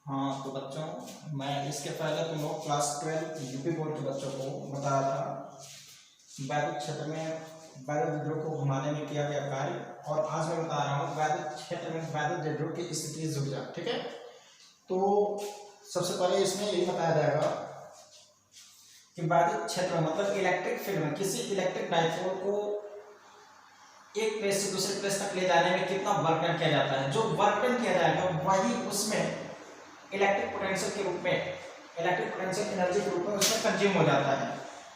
हाँ तो बच्चों, मैं इसके पहले तुम लोग क्लास 12 यूपी बोर्ड के बच्चों को बताया था वैदिक क्षेत्र में वैदिक विद्रोह को घुमाने में किया गया कार्य। और आज मैं बता रहा हूँ वैदिक क्षेत्र में वैदिक विद्रोह की स्थिति जुड़ जा। ठीक है, तो सबसे पहले इसमें यही बताया जाएगा कि वैदिक क्षेत्र में मतलब इलेक्ट्रिक फील्ड में किसी इलेक्ट्रिक डाइपोल को एक प्लेस से दूसरे प्लेस तक ले जाने में कितना वर्क डन किया जाता है। जो वर्क डन किया जाएगा वही उसमें इलेक्ट्रिक पोटेंशियल के रूप में, इलेक्ट्रिक पोटेंशियल एनर्जी के रूप में उसमें कंज्यूम हो जाता है।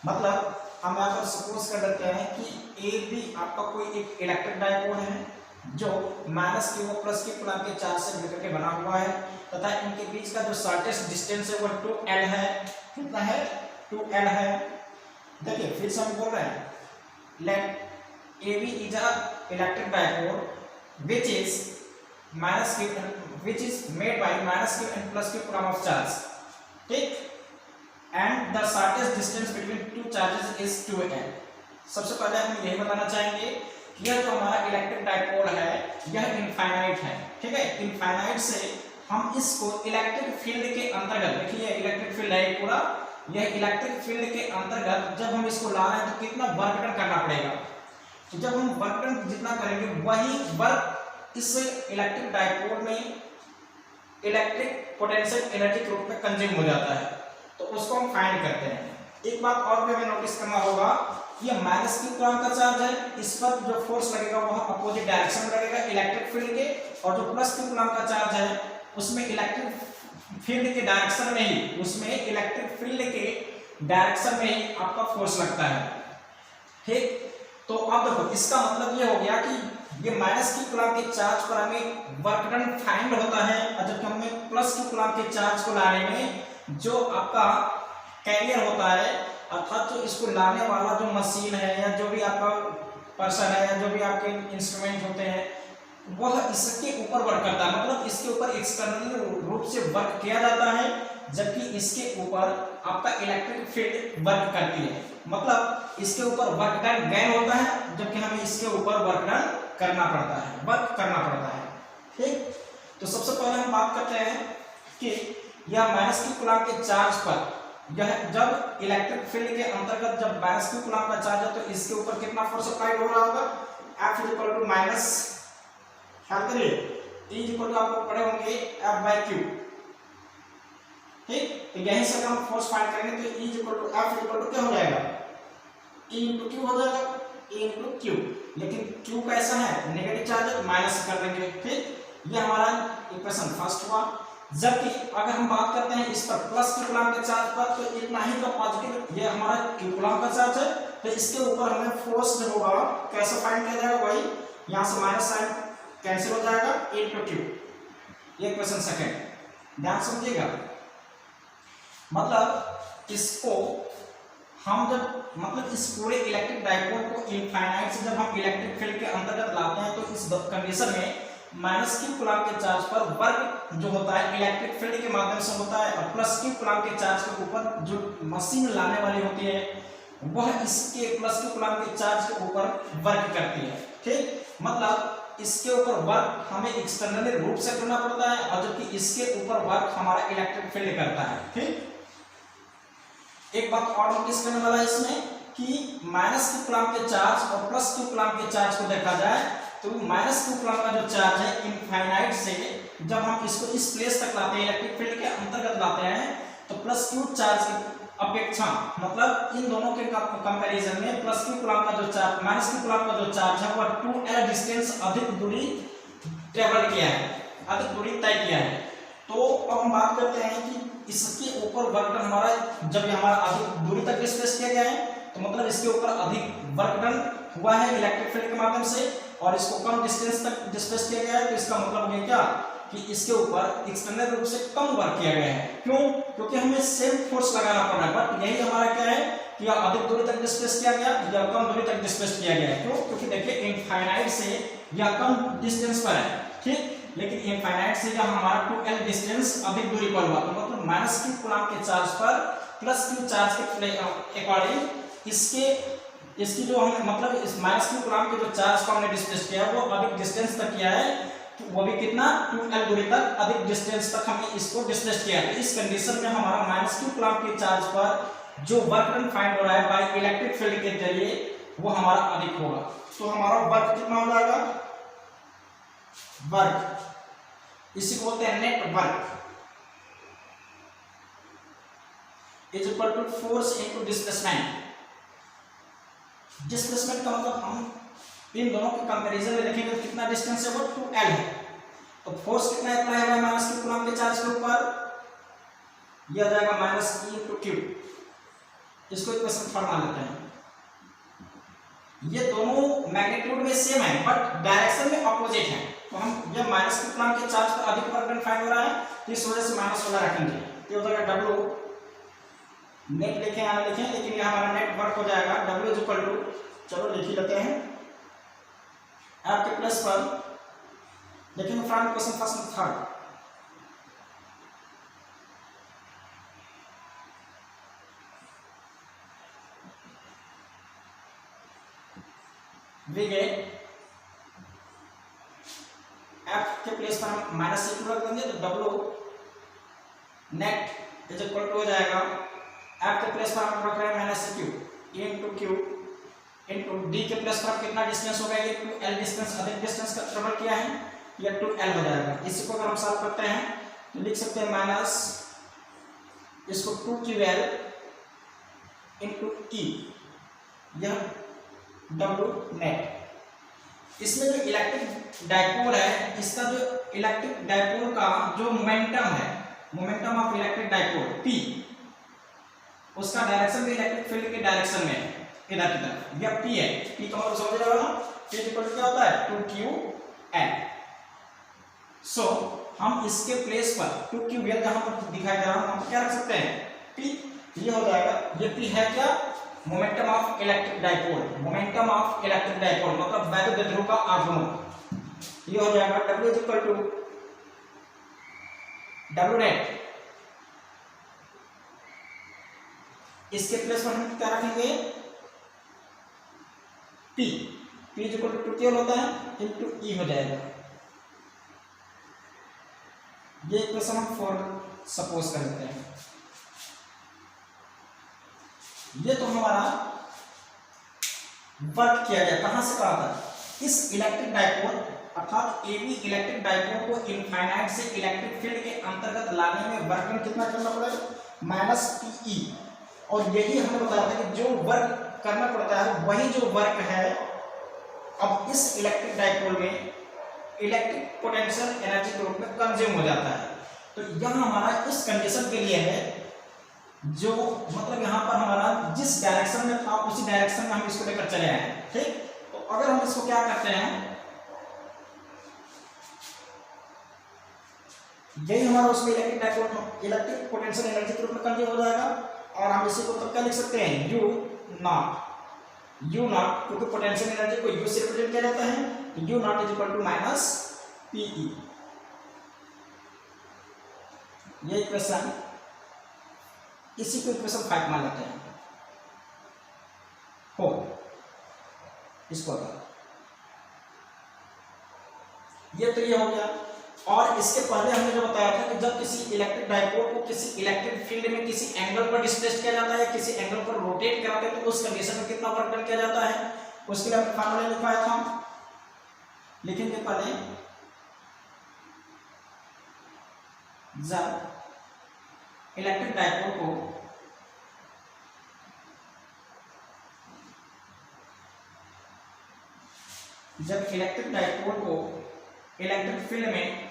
मतलब हम यहाँ पर सपोज कर लेते हैं कि ए बी आपका कोई एक इलेक्ट्रिक डाइपोल है जो माइनस क्यू और प्लस क्यू कूलम्ब के चार्ज से मिलकर के बना हुआ है तथा इनके बीच का जो शॉर्टेस्ट डिस्टेंस है वो 2L है। कितना है? 2L है। देखिए फिर से हम बोल रहे हैं late AB is a electric dipole which is minus q which is made by minus q and plus q coulomb of charge. ठीक, and the shortest distance between two charges is 2L. सबसे पहले हम यही बताना चाहेंगे कि यह जो हमारा इलेक्ट्रिक डाइपोल है यह इनफाइनाइट है। ठीक है, इनफाइनाइट से हम इसको इलेक्ट्रिक फील्ड के अंतर्गत, देखिए इलेक्ट्रिक फील्ड है पूरा, यह इलेक्ट्रिक फील्ड के अंतर्गत जब हम इसको ला रहे हैं तो कितना वर्क डन करना पड़ेगा। तो जब हम वर्क डन जितना करेंगे वही वर्क इस इलेक्ट्रिक डाइपोल में इलेक्ट्रिक पोटेंशियल एनर्जी के रूप में कंज्यूम हो जाता है, तो उसको हम फाइंड करते हैं। एक बात और भी हमें नोटिस करना होगा, ये माइनस क्यू कूलम्ब का चार्ज है, इस पर जो फोर्स लगेगा वह अपोजिट डायरेक्शन में लगेगा इलेक्ट्रिक फील्ड के, और जो प्लस क्यू कूलम्ब का चार्ज है उसमें इलेक्ट्रिक फील्ड के डायरेक्शन में ही, उसमें इलेक्ट्रिक फील्ड के डायरेक्शन में ही आपका फोर्स लगता है। ठीक, तो अब देखो इसका मतलब ये हो गया कि ये माइनस क्यू कूलम्ब के चार्ज पर हमें वर्क डन फाइंड होता है, और जबकि हमें प्लस क्यू कूलम्ब के चार्ज को लाने में जो आपका कैरियर होता है, अर्थात जो इसको लाने वाला जो मशीन है या जो भी आपका पर्सन है या जो भी आपके इंस्ट्रूमेंट होते हैं वह इसके ऊपर वर्क करता है। मतलब इसके ऊपर एक्सटर्नल रूप से वर्क किया जाता है, जबकि इसके ऊपर आपका इलेक्ट्रिक फील्ड वर्क करती है। मतलब इसके ऊपर वर्क डन गैन होता है, जबकि हमें इसके ऊपर वर्क डन करना पड़ता है, वर्क करना पड़ता है। ठीक, तो सबसे पहले हम बात करते हैं कि यह माइनस क्यू कूलम्ब के चार्ज पर यह जब इलेक्ट्रिक फील्ड के अंतर्गत जब माइनस क्यू कूलम्ब का चार्ज है तो इसके ऊपर कितना फोर्स अप्लाइड हो रहा होगा, F इक्वल टू माइनस, ख्याल करिए E इक्वल टू आपको पढ़े होंगे F बाई Q। ठीक, तो यहीं से हम फोर्स फाइंड करेंगे तो E equal to F equal to क्या हो जाएगा, E इंटू Q हो जाएगा, E इंटू Q। लेकिन Q कैसा है, नेगेटिव चार्ज है, माइनस कर देंगे। ठीक, ये हमारा इक्वेशन फर्स्ट हुआ। जबकि अगर हम बात करते हैं इस पर प्लस क्यू कूलम्ब के चार्ज पर, तो इतना ही का पॉजिटिव, ये हमारा क्यू कूलम्ब का चार्ज है, तो इसके ऊपर हमें फोर्स जो होगा कैसे फाइंड किया जाएगा, वही यहाँ से माइनस साइन कैंसिल हो जाएगा, इनटू क्यू। ये क्वेश्चन सेकंड, ध्यान समझिएगा। मतलब इसको हम जब मतलब इस पूरे इलेक्ट्रिक डाइपोल को इनफाइनाइट से जब हम इलेक्ट्रिक फील्ड के अंतर्गत लाते हैं तो इस कंडीशन में माइनस क्यू कूलम्ब के चार्ज पर वर्क जो होता है इलेक्ट्रिक फील्ड के माध्यम से होता है, और प्लस क्यू कूलम्ब के चार्ज के ऊपर जो मशीन लाने वाली होती है वह इसके प्लस क्यू कूलम्ब के चार्ज के ऊपर वर्क करती है। ठीक, मतलब इसके ऊपर वर्क हमें एक्सटर्नली रूप से करना पड़ता है, और जबकि इसके ऊपर वर्क हमारा इलेक्ट्रिक फील्ड करता है। ठीक, एक बात और नोटिस करने वाला है इसमें कि माइनस क्यू कूलम्ब के चार्ज और प्लस क्यू कूलम्ब के चार्ज को देखा जाए तो माइनस क्यू कूलम्ब का जो चार्ज है इनफाइनाइट से जब हम इसको इस प्लेस तक लाते हैं, इलेक्ट्रिक फील्ड के अंतर्गत लाते हैं, तो प्लस क्यू चार्ज की अपेक्षा मतलब इन दोनों के कंपैरिजन में प्लस क्यू कूलम्ब का जो चार्ज, माइनस क्यू कूलम्ब का जो चार्ज है वह 2L डिस्टेंस अधिक दूरी ट्रेवल किया है, अधिक दूरी तय किया है। तो अब हम बात करते हैं कि इसके ऊपर वर्क डन हमारा जब हमारा अधिक दूरी तक डिस्प्लेस किया गया है तो मतलब इसके ऊपर अधिक वर्क डन हुआ है इलेक्ट्रिक फील्ड के माध्यम से, और इसको कम डिस्टेंस तक डिस्प्लेस किया गया है। तो इसका मतलब ये क्या कि इसके ऊपर एक्सटर्नल रूप से कम वर्क किया गया है। क्यों? क्योंकि हमें सेम फोर्स लगाना पड़ रहा है, बट यही हमारा क्या है कि अधिक दूरी तक डिस्प्लेस किया गया या कम दूरी तक डिस्प्लेस किया गया है। क्यों? क्योंकि देखिए इनफाइनाइट से यह कम डिस्टेंस पर है, ठीक, लेकिन इनफाइनाइट से जब हमारा 2L डिस्टेंस अधिक दूरी पर हुआ, तो मतलब माइनस क्यू कूलम्ब के चार्ज पर प्लस क्यू चार्ज के अकॉर्डिंग इसकी जो हमने मतलब इस माइनस क्यू कूलम्ब के जो चार्ज को हमने डिस्प्लेस किया है वो अधिक डिस्टेंस तक किया है, तो वो भी कितना 2L दूरी तक अधिक डिस्टेंस तक हमने इसको डिस्प्लेस किया। तो इस कंडीशन में हमारा -q कूलम्ब के चार्ज पर जो वर्क डन फाइंड हो रहा है बाय इलेक्ट्रिक फील्ड के जरिए वो हमारा अधिक होगा। तो हमारा वर्क कितना हो जाएगा, वर्क इसी को बोलते हैं net work is equal to force into displacement. Displacement का मतलब हम इन दोनों के कंपैरिजन में देखेंगे तो कितना डिस्टेंस है, वो 2L है। तो फोर्स कितना अप्लाई होगा -q कूलम्ब के चार्ज के ऊपर, यह आ जाएगा -E/Q। इसको इक्वेशन 4 मान लेते हैं। ये दोनों मैग्नीट्यूड में सेम है बट डायरेक्शन में ऑपोजिट है। तो हम जब -q कूलम्ब के चार्ज पर अधिक वर्क डन फाइंड हो रहा है तो इस वजह से माइनस वाला रखेंगे, ये हो जाएगा W नेट लिखें या लिखें, लेकिन ये हमारा नेट वर्क हो जाएगा W इज इक्वल टू, चलो लिख ही लेते हैं आपके प्लस पर, लेकिन फ्रॉम क्वेश्चन फर्स्ट में थर्ड। वी गेट F के प्लेस पर हम -c2 रख देंगे तो W net is equal to हो जाएगा F के प्लेस पर हम रख रहे हैं -q into q into d के प्लेस पर कितना डिस्टेंस हो गया, ये 2L डिस्टेंस अधिक डिस्टेंस का ट्रेवल किया है, ये 2L हो जाएगा। इसी को अगर हम सॉल्व करते हैं तो लिख सकते हैं माइनस इसको 2QL इनटू E, यह W नेट। इसमें जो इलेक्ट्रिक डाइपोल है, इसका जो इलेक्ट्रिक डाइपोल का जो मोमेंटम है, momentum of electric dipole P, उसका डायरेक्शन भी इलेक्ट्रिक फील्ड के डायरेक्शन में है, इधर की तरफ। यह P है, P का मतलब समझ रहे हो ना, P इक्वल टू क्या होता है 2QL। सो हम इसके प्लेस पर 2QL जहां पर दिखाई दे रहा है हम क्या रख सकते हैं P, ये हो जाएगा, ये P है क्या, momentum of electric dipole, momentum of electric dipole मतलब वैद्युत ध्रुव का आघूर्ण, ये हो जाएगा W is equal to W net. इसके प्लेस पर हम क्या रखेंगे P is equal to 2QL होता है इनटू E हो जाएगा। ये इक्वेशन हम 4 सपोज कर लेते हैं। ये तो हमारा वर्क किया गया, कहां से कहा था, इस इलेक्ट्रिक डाइपोल अर्थात AB इलेक्ट्रिक डाइपोल को इनफाइनाइट से इलेक्ट्रिक फील्ड के अंतर्गत लाने में वर्क डन कितना करना पड़ेगा -PE। और यही हमने बताया था कि जो वर्क करना पड़ता है वही जो वर्क है अब इस इलेक्ट्रिक डाइपोल में इलेक्ट्रिक पोटेंशियल एनर्जी के रूप में कंज्यूम हो जाता है। तो यह हमारा इस कंडीशन के लिए है, जो मतलब यहाँ पर हमारा जिस डायरेक्शन में था उसी डायरेक्शन में हम इसको लेकर चले आए हैं, ठीक। तो अगर हम इसको क्या करते हैं, यही हमारा उसमें electric dipole electric potential energy के रूप में कंज्यूम हो जाएगा। और हम इसी को तब क्या लिख सकते हैं U नॉट, क्योंकि पोटेंशियल एनर्जी को U से रिप्रेजेंट किया जाता है, तो U naught is equal to -PE। ये इक्वेशन, इसी को इक्वेशन 5 मान लेते हैं हो इसको था। ये हो गया। और इसके पहले हमने जो बताया था कि जब किसी इलेक्ट्रिक डाइपोल को किसी इलेक्ट्रिक फील्ड में किसी एंगल पर डिस्प्लेस किया जाता है, किसी एंगल पर रोटेट कराते हैं, तो उस कंडीशन में कितना वर्क डन किया जाता है, उसके लिए हमने फार्मूला लिखवाया था। लिखेंगे पहले, जब इलेक्ट्रिक डाइपोल को इलेक्ट्रिक फील्ड में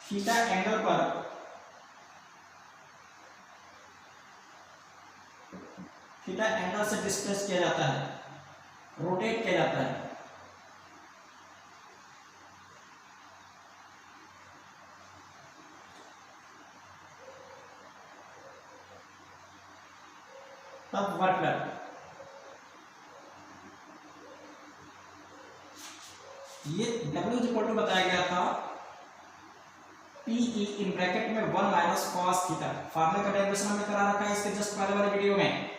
थीटा एंगल पर थीटा एंगल से डिस्प्लेस किया जाता है, रोटेट किया जाता है, तब वर्क डन। ये W इज इक्वल टू बताया गया था PE इन ब्रैकेट में 1 माइनस cos थीटा। फार्मूले का डेरिवेशन हमने करा रखा है इसके जस्ट पहले वाले वीडियो में।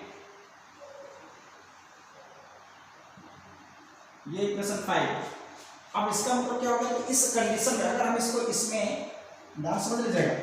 ये इक्वेशन 5। अब इसका मतलब क्या होगा कि इस कंडीशन में अगर हम इसको इसमें ध्यान समझ लीजिएगा,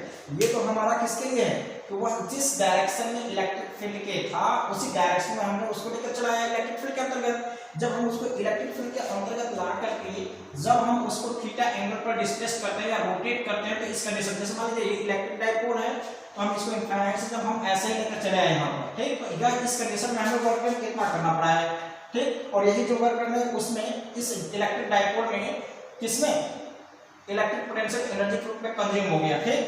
ये तो हमारा किसके लिए है कि वह जिस डायरेक्शन में इलेक्ट्रिक फील्ड के था उसी डायरेक्शन में हमने उसको लेकर चलाया इलेक्ट्रिक फील्ड के अंतर्गत। जब हम उसको इलेक्ट्रिक फील्ड के अंतर्गत ला करके जब हम उसको थीटा एंगल पर डिस्प्लेस करते हैं या रोटेट करते हैं तो इस कंडीशन, जैसे मान लीजिए इलेक्ट्रिक डाइपोल है तो हम इसको इनफाइनाइट से जब हम ऐसे ही लेकर चले आए यहाँ पर, ठीक, तो इस कंडीशन में हमें वर्क कितना करना पड़ा है, ठीक। और यही जो वर्क करना है उसमें इस इलेक्ट्रिक डाइपोल में किसमें इलेक्ट्रिक पोटेंशियल एनर्जी के रूप में कंज्यूम हो गया, ठीक।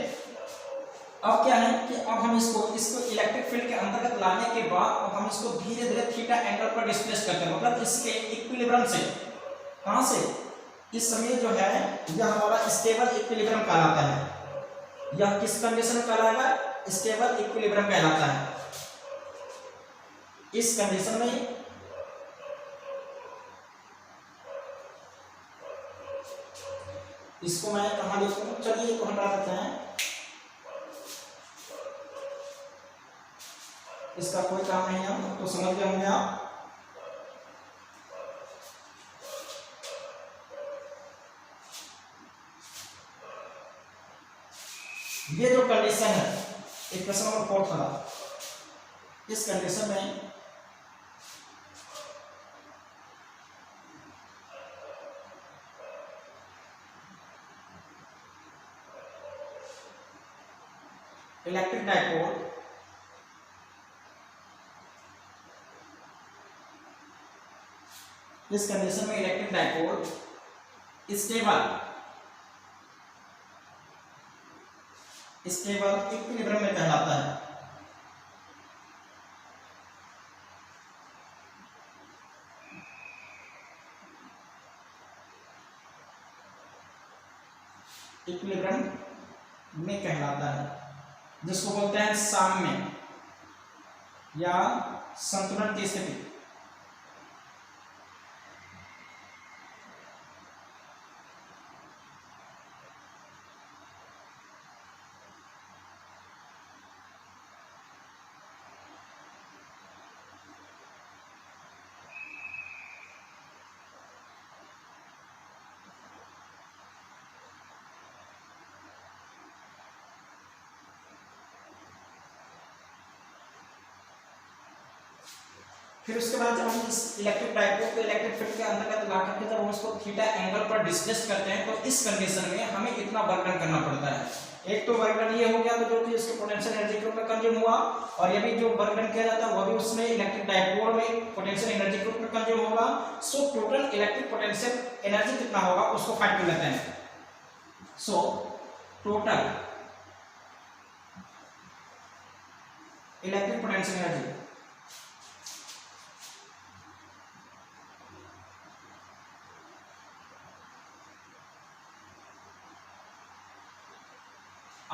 अब क्या है कि अब हम इसको इलेक्ट्रिक फील्ड के अंतर्गत लाने के बाद अब हम इसको धीरे धीरे थीटा एंगल पर डिस्प्लेस करते हैं, मतलब इसके इक्विलिब्रियम से, कहां से, इस समय जो है यह हमारा स्टेबल इक्विलिब्रियम कहलाता है। यह किस कंडीशन में कहलाएगा, स्टेबल इक्विलिब्रियम कहलाता है। इस कंडीशन में इसको मैं कहां लिखूं, चलिए इसको हटा देते हैं, इसका कोई काम नहीं है, तो समझ गए होंगे आप। ये जो कंडीशन है इक्वेशन नंबर 4 था, इस कंडीशन में इलेक्ट्रिक डाइपोल इस कंडीशन में इलेक्ट्रिक डाइपोल स्टेबल इक्विलिब्रियम में कहलाता है। इक्विलिब्रियम में कहलाता है, जिसको बोलते हैं साम्य या संतुलन की स्थिति। फिर उसके बाद जब हम इस इलेक्ट्रिक डाइपोल को इलेक्ट्रिक फील्ड के अंतर्गत ला करके जब हम उसको थीटा एंगल पर डिस्प्लेस करते हैं तो इस कंडीशन में हमें इतना वर्क डन करना पड़ता है। एक तो वर्क डन ये हो गया तो जो कि इसके पोटेंशियल एनर्जी के रूप में कंज्यूम हुआ, और ये भी जो वर्क डन किया जाता है वो भी उसमें इलेक्ट्रिक डाइपोल में पोटेंशियल एनर्जी के रूप में कंज्यूम होगा। So total electric potential energy कितना होगा उसको फाइंड कर लेते हैं। So total electric potential energy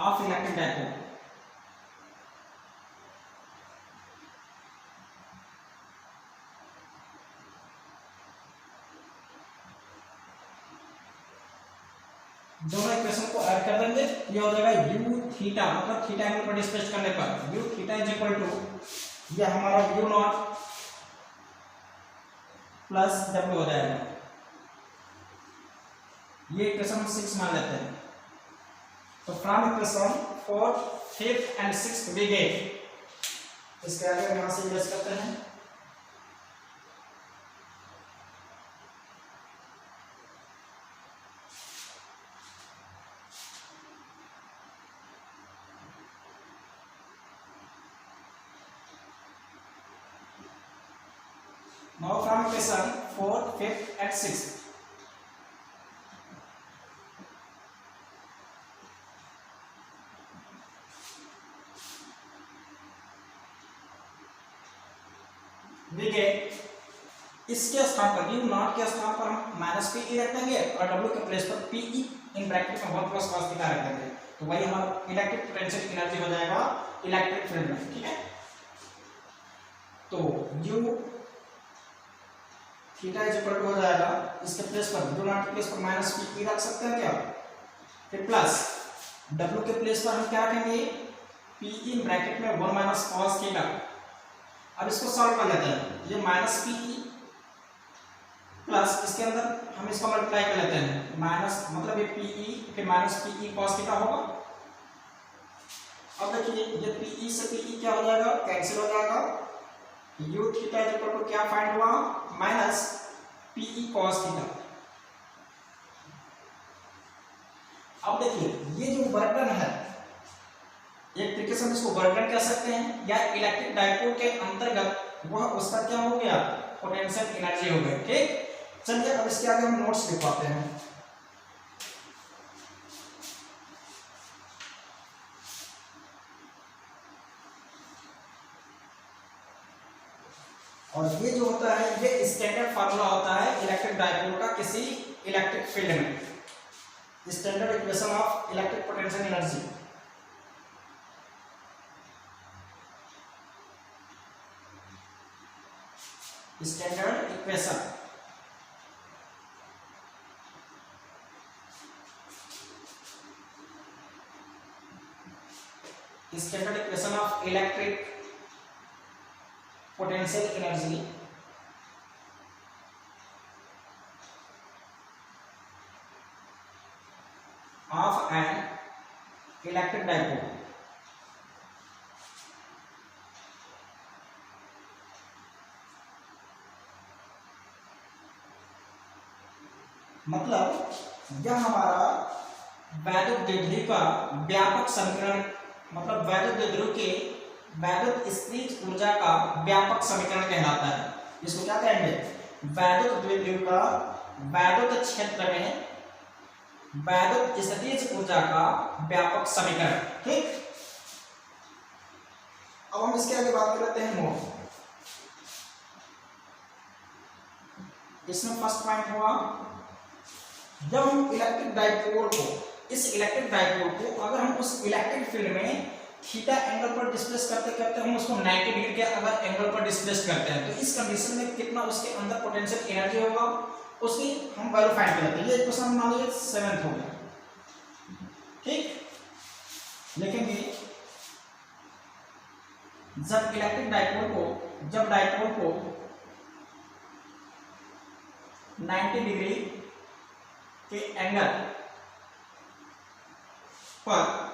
of electric dipole दोनों इक्वेशन को ऐड कर देंगे, ये हो जाएगा u थीटा, मतलब थीटा एंगल पर डिस्प्लेस करने पर u theta is equal to ये हमारा u नॉट प्लस w हो जाएगा। ये इक्वेशन 6 मान लेते हैं। तो from equation 4, 5th and 6th we get, इसके आगे हम यहाँ से यूज करते हैं। Now from equation 4, 5th and 6th we get, इसके स्थान पर u नॉट के स्थान पर हम माइनस पी रख देंगे और w के प्लेस पर पी इन ब्रैकेट में 1 प्लस cos थीटा रख देंगे, तो वही हमारा इलेक्ट्रिक पोटेंशियल एनर्जी हो जाएगा इलेक्ट्रिक फील्ड में, ठीक है। तो u theta is equal to हो जाएगा, इसके प्लेस पर u नॉट के प्लेस पर माइनस पी रख सकते हैं क्या, फिर प्लस w के प्लेस पर हम क्या रखेंगे पी इन ब्रैकेट में 1 माइनस cos थीटा। अब इसको सॉल्व कर लेते हैं, ये माइनस पी प्लस इसके अंदर हम इसका मल्टीप्लाई कर लेते हैं, माइनस मतलब ये पीई फिर माइनस पीई कॉस थीटा होगा। अब देखिए ये पीई से पीई क्या हो जाएगा, कैंसिल हो जाएगा। U theta is equal to क्या फाइंड हुआ, माइनस पीई कॉस थीटा। अब देखिए ये जो बर्डन है, एक तरीके से हम इसको बर्डन कह सकते हैं या इलेक्ट्रिक डाइपोल के अंतर्गत वह उसका क्या हो गया, पोटेंशियल एनर्जी हो गई। ठीक, चलिए अब इसके आगे हम नोट्स लिखवाते हैं। और ये जो होता है ये स्टैंडर्ड फार्मूला होता है इलेक्ट्रिक डाइपोल का किसी इलेक्ट्रिक फील्ड में, standard equation of electric potential energy. Standard equation standard equation of electric potential energy of an electric dipole. मतलब यह हमारा वैद्युत द्विध्रुव का व्यापक समीकरण, मतलब वैद्युत द्विध्रुव के वैद्युत स्थितिज ऊर्जा का व्यापक समीकरण कहलाता है। इसको क्या कहेंगे, वैद्युत द्विध्रुव का वैद्युत क्षेत्र में वैद्युत स्थितिज ऊर्जा का व्यापक समीकरण। ठीक, अब हम इसके आगे बात करते हैं मोड। इसमें फर्स्ट पॉइंट हुआ, जब हम इलेक्ट्रिक डाइपोल को, इस इलेक्ट्रिक डाइपोल को अगर हम उस इलेक्ट्रिक फील्ड में थीटा एंगल पर डिस्प्लेस करते करते हम उसको 90 डिग्री के अगर एंगल पर डिस्प्लेस करते हैं तो इस कंडीशन में कितना उसके अंदर पोटेंशियल एनर्जी होगा, उसकी हम वैल्यू फाइंड करते हैं। ये क्वेश्चन मान लीजिए 7th हो गया। ठीक, लिखेंगे जब इलेक्ट्रिक डाइपोल को, जब डाइपोल को 90 डिग्री के एंगल पर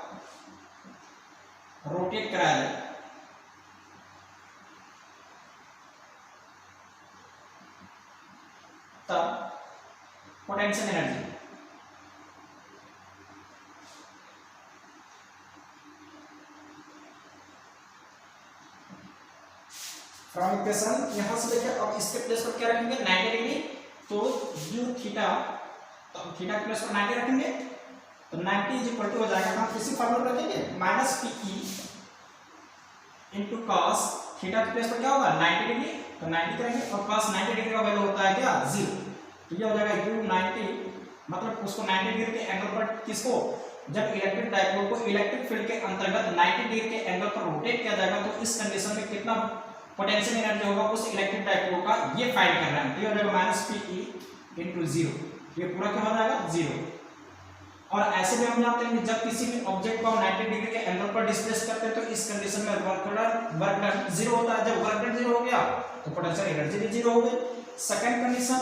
रोटेट कराया जाए तब पोटेंशियल एनर्जी फ्रॉम इक्वेशन, यहां से देखिए अब इसके प्लेस पर क्या रखेंगे 90 डिग्री, तो u थीटा, तो थीटा के प्लेस पर 90 रखेंगे तो 90 इज इक्वल टू हो जाएगा, हम किसी फार्मूला रखेंगे minus P E into cos theta के प्लेस पर क्या होगा 90 डिग्री, तो 90 करेंगे और कॉस 90 डिग्री का वैल्यू होता है क्या 0, तो ये हो जाएगा u 90, मतलब उसको 90 डिग्री के एंगल पर, किसको, जब इलेक्ट्रिक डाइपोल को इलेक्ट्रिक फील्ड के अंतर्गत 90 डिग्री के एंगल पर रोटेट किया जाएगा तो इस कंडीशन में कितना पोटेंशियल एनर्जी होगा उस इलेक्ट्रिक डाइपोल का, ये फाइंड करना है। तो ये हो जाएगा माइनस पीई इंटू 0, ये पूरा क्या हो जाएगा 0। और ऐसे में हम जानते हैं कि जब किसी भी ऑब्जेक्ट को 90 डिग्री के एंगल पर डिस्प्लेस करते हैं तो इस कंडीशन में वर्क डन 0 होता है। जब वर्क डन 0 हो गया तो पोटेंशियल एनर्जी भी 0 हो गई। सेकंड कंडीशन,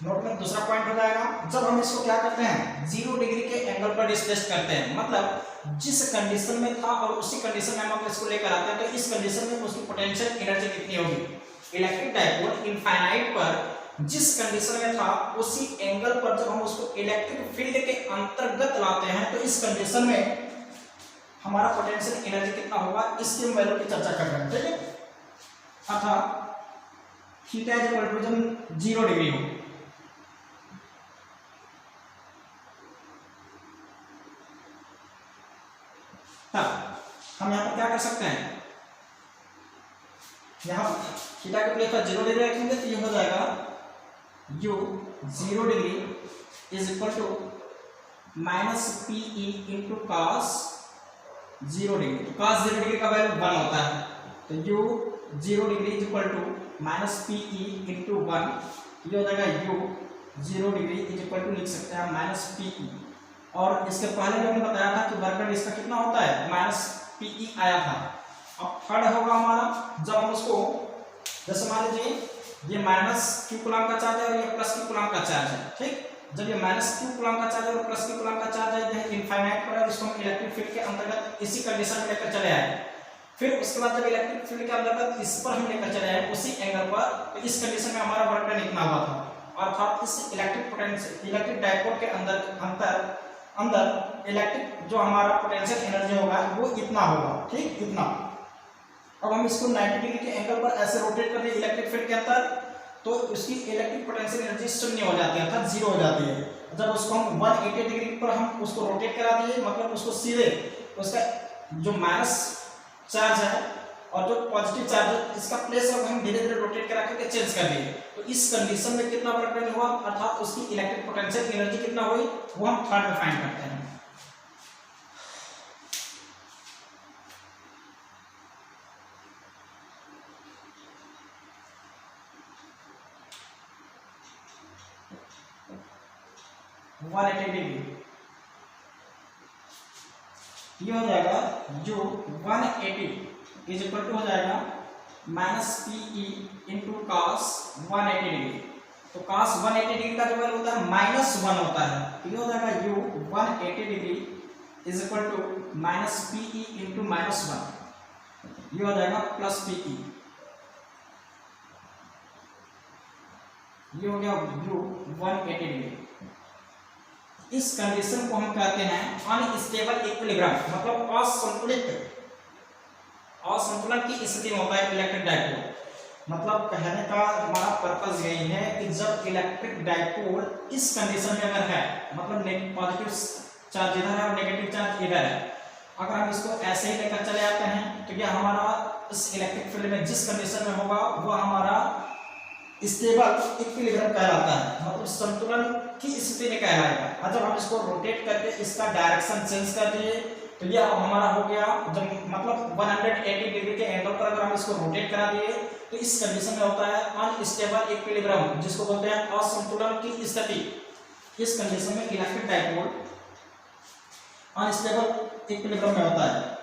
नोट में दूसरा पॉइंट हो जाएगा, जब हम इसको क्या करते हैं 0 डिग्री के एंगल पर डिस्प्लेस करते हैं, मतलब जिस कंडीशन में था और उसी कंडीशन में हम इसको लेकर आते हैं तो इस कंडीशन में उसकी पोटेंशियल एनर्जी कितनी होगी। इलेक्ट्रिक डाइपोल इनफाइनाइट पर जिस कंडीशन में था उसी एंगल पर जब हम उसको इलेक्ट्रिक फील्ड के अंतर्गत लाते हैं तो इस कंडीशन में हमारा पोटेंशियल एनर्जी कितना होगा, इसकी वैल्यू की चर्चा कर रहे हैं। ठीक है, अर्थात थीटा इज इक्वल टू जब 0 डिग्री हो, तब हम यहाँ पर क्या कर सकते हैं, यहाँ थीटा के प्लेस पर 0 डिग्री रखेंगे तो ये हो जाएगा u 0 degree is equal to minus P E into cos 0 degree. तो कॉस 0 डिग्री का वैल्यू 1 होता है, तो u 0 degree is equal to minus P E into 1, ये हो जाएगा u 0 degree is equal to लिख सकते हैं माइनस पीई। और इसके पहले जो हमने बताया था कि वर्क डन इसका कितना होता है माइनस पीई आया था। अब थर्ड होगा हमारा, जब हम उसको जैसे मान लीजिए ये माइनस क्यू कूलम का चार्ज है और ये प्लस क्यू कूलम का चार्ज है। ठीक, जब ये माइनस क्यू कूलम का चार्ज है और प्लस क्यू कूलम का चार्ज है, यह इनफाइनाइट पर है, इसको हम इलेक्ट्रिक फील्ड के अंतर्गत इसी कंडीशन में लेकर चले आए। फिर उसके बाद जब इलेक्ट्रिक फील्ड के अंतर्गत इस पर हम लेकर चले आए उसी एंगल पर, तो इस कंडीशन में हमारा वर्क डन इतना हुआ था, अर्थात इस इलेक्ट्रिक पोटेंशियल इलेक्ट्रिक डाइपोल के अंदर इलेक्ट्रिक जो हमारा पोटेंशियल एनर्जी होगा वो इतना होगा। ठीक, इतना। अब हम इसको 90 डिग्री के एंगल पर ऐसे रोटेट कर दें इलेक्ट्रिक फील्ड के अंदर, तो उसकी इलेक्ट्रिक पोटेंशियल एनर्जी शून्य हो जाती है, अर्थात जीरो हो जाती है। जब उसको हम 180 डिग्री पर हम उसको रोटेट करा दिए, मतलब उसको सीधे उसका जो माइनस चार्ज है और जो पॉजिटिव चार्ज है इसका प्लेस अब हम धीरे धीरे रोटेट करा करके चेंज कर दिए, तो इस कंडीशन में कितना वर्क डन हुआ, अर्थात उसकी इलेक्ट्रिक पोटेंशियल एनर्जी कितना हुई, वो हम थर्ड में फाइंड करते हैं। ये हो जाएगा जो 180 इज इक्वल टू हो जाएगा minus P E into cos 180 degree. तो कॉस 180 डिग्री का जो वैल्यू होता है -1 होता है, तो ये हो जाएगा U 180 degree is equal to minus P E into -1, ये हो जाएगा प्लस पीई, ये हो गया यू 180 डिग्री। इस कंडीशन को हम कहते हैं अनस्टेबल इक्विलिब्रियम, मतलब असंतुलन की स्थिति में होता है इलेक्ट्रिक डाइपोल। मतलब कहने का हमारा पर्पस यही है कि जब इलेक्ट्रिक डाइपोल इस कंडीशन में अगर है, मतलब पॉजिटिव चार्ज इधर है और नेगेटिव चार्ज इधर है, अगर हम इसको ऐसे ही लेकर चले आते हैं तो यह हमारा इस इलेक्ट्रिक फील्ड में जिस कंडीशन में होगा वह हमारा स्टेबल इक्विलिब्रियम कहलाता है, मतलब संतुलन की स्थिति में कहलाएगा। और जब हम इसको रोटेट करके इसका डायरेक्शन चेंज कर दिए तो यह हमारा हो गया, जब मतलब 180 डिग्री के एंगल पर अगर हम इसको रोटेट करा दिए तो इस कंडीशन में होता है अनस्टेबल इक्विलिब्रियम, जिसको बोलते हैं असंतुलन की स्थिति। इस कंडीशन में इलेक्ट्रिक डाइपोल अनस्टेबल इक्विलिब्रियम में होता है।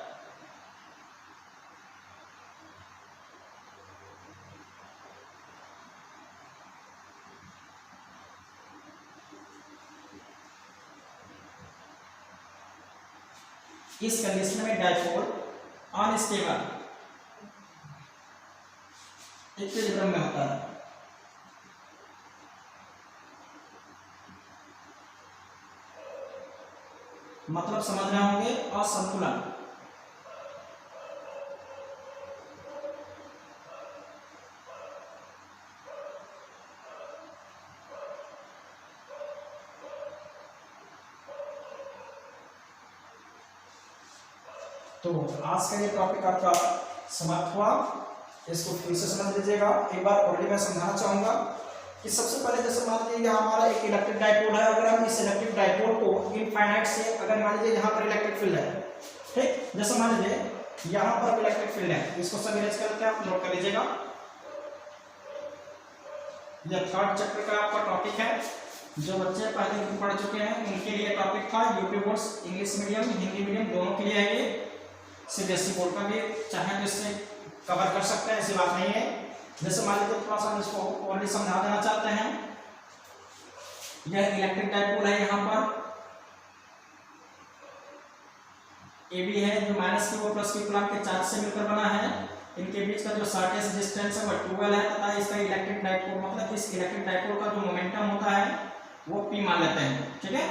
इस कंडीशन में डाइपोल अनस्टेबल इक्विलिब्रियम में होता है। मतलब समझ रहे होंगे असंतुलन। तो आज का ये टॉपिक आपका समाप्त हुआ, इसको फिर से समझ लीजिएगा। एक बार ऑलरेडी मैं समझाना चाहूंगा कि सबसे पहले जैसे मान लीजिए यहाँ हमारा एक इलेक्ट्रिक डाइपोल है, अगर हम इस इलेक्ट्रिक डाइपोल को इनफाइनाइट से अगर मान लीजिए यहाँ पर इलेक्ट्रिक फील्ड है, ठीक, जैसे मान लीजिए यहाँ पर इलेक्ट्रिक फील्ड है, इसको सब इरेज करते हैं, आप नोट कर लीजिएगा। यह थर्ड चैप्टर का आपका टॉपिक है, जो बच्चे पहले पढ़ चुके हैं उनके लिए टॉपिक था। UP boards English medium Hindi medium दोनों के लिए है, ये सीबीएसई बोर्ड का भी चाहे तो इससे कवर कर सकते हैं, ऐसी बात नहीं है। जैसे मान लीजिए थोड़ा सा हम इसको और समझा देना चाहते हैं। यह इलेक्ट्रिक डाइपोल है, यहाँ पर ए बी है जो माइनस की और प्लस की कूलम के चार्ज से मिलकर बना है। इनके बीच का जो शॉर्टेस्ट डिस्टेंस है वह 12 है तथा इसका इलेक्ट्रिक डाइपोल मतलब इस इलेक्ट्रिक डाइपोल का जो मोमेंटम होता है वो P मान लेते हैं, ठीक है।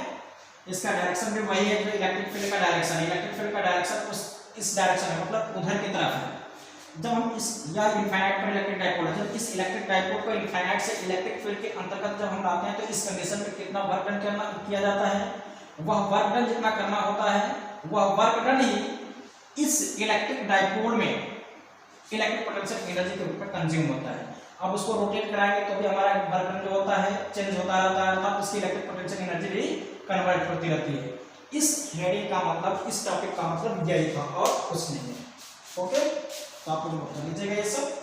इसका डायरेक्शन भी वही है जो इलेक्ट्रिक फील्ड का डायरेक्शन है। इलेक्ट्रिक फील्ड का डायरेक्शन इस डायरेक्शन है, मतलब उधर की तरफ है। जब हम इस या इनफाइनाइट पर इलेक्ट्रिक डाइपोल है, जब इस इलेक्ट्रिक डाइपोल को इनफाइनाइट से इलेक्ट्रिक फील्ड के अंतर्गत जब हम लाते हैं तो इस कंडीशन में कितना वर्क डन किया जाता है, वह वर्क डन जितना करना होता है वह वर्क डन ही इस इलेक्ट्रिक डाइपोल में इलेक्ट्रिक पोटेंशियल एनर्जी के रूप में कंज्यूम होता है। अब उसको रोटेट कराएंगे तो भी हमारा वर्क डन जो होता है चेंज होता रहता है, अर्थात उसकी इलेक्ट्रिक पोटेंशियल एनर्जी भी कन्वर्ट होती रहती है। इस हेडिंग का मतलब, इस टॉपिक का मतलब यही था और कुछ नहीं है। ओके, तो आप लोग नोट कर लीजिएगा ये सब।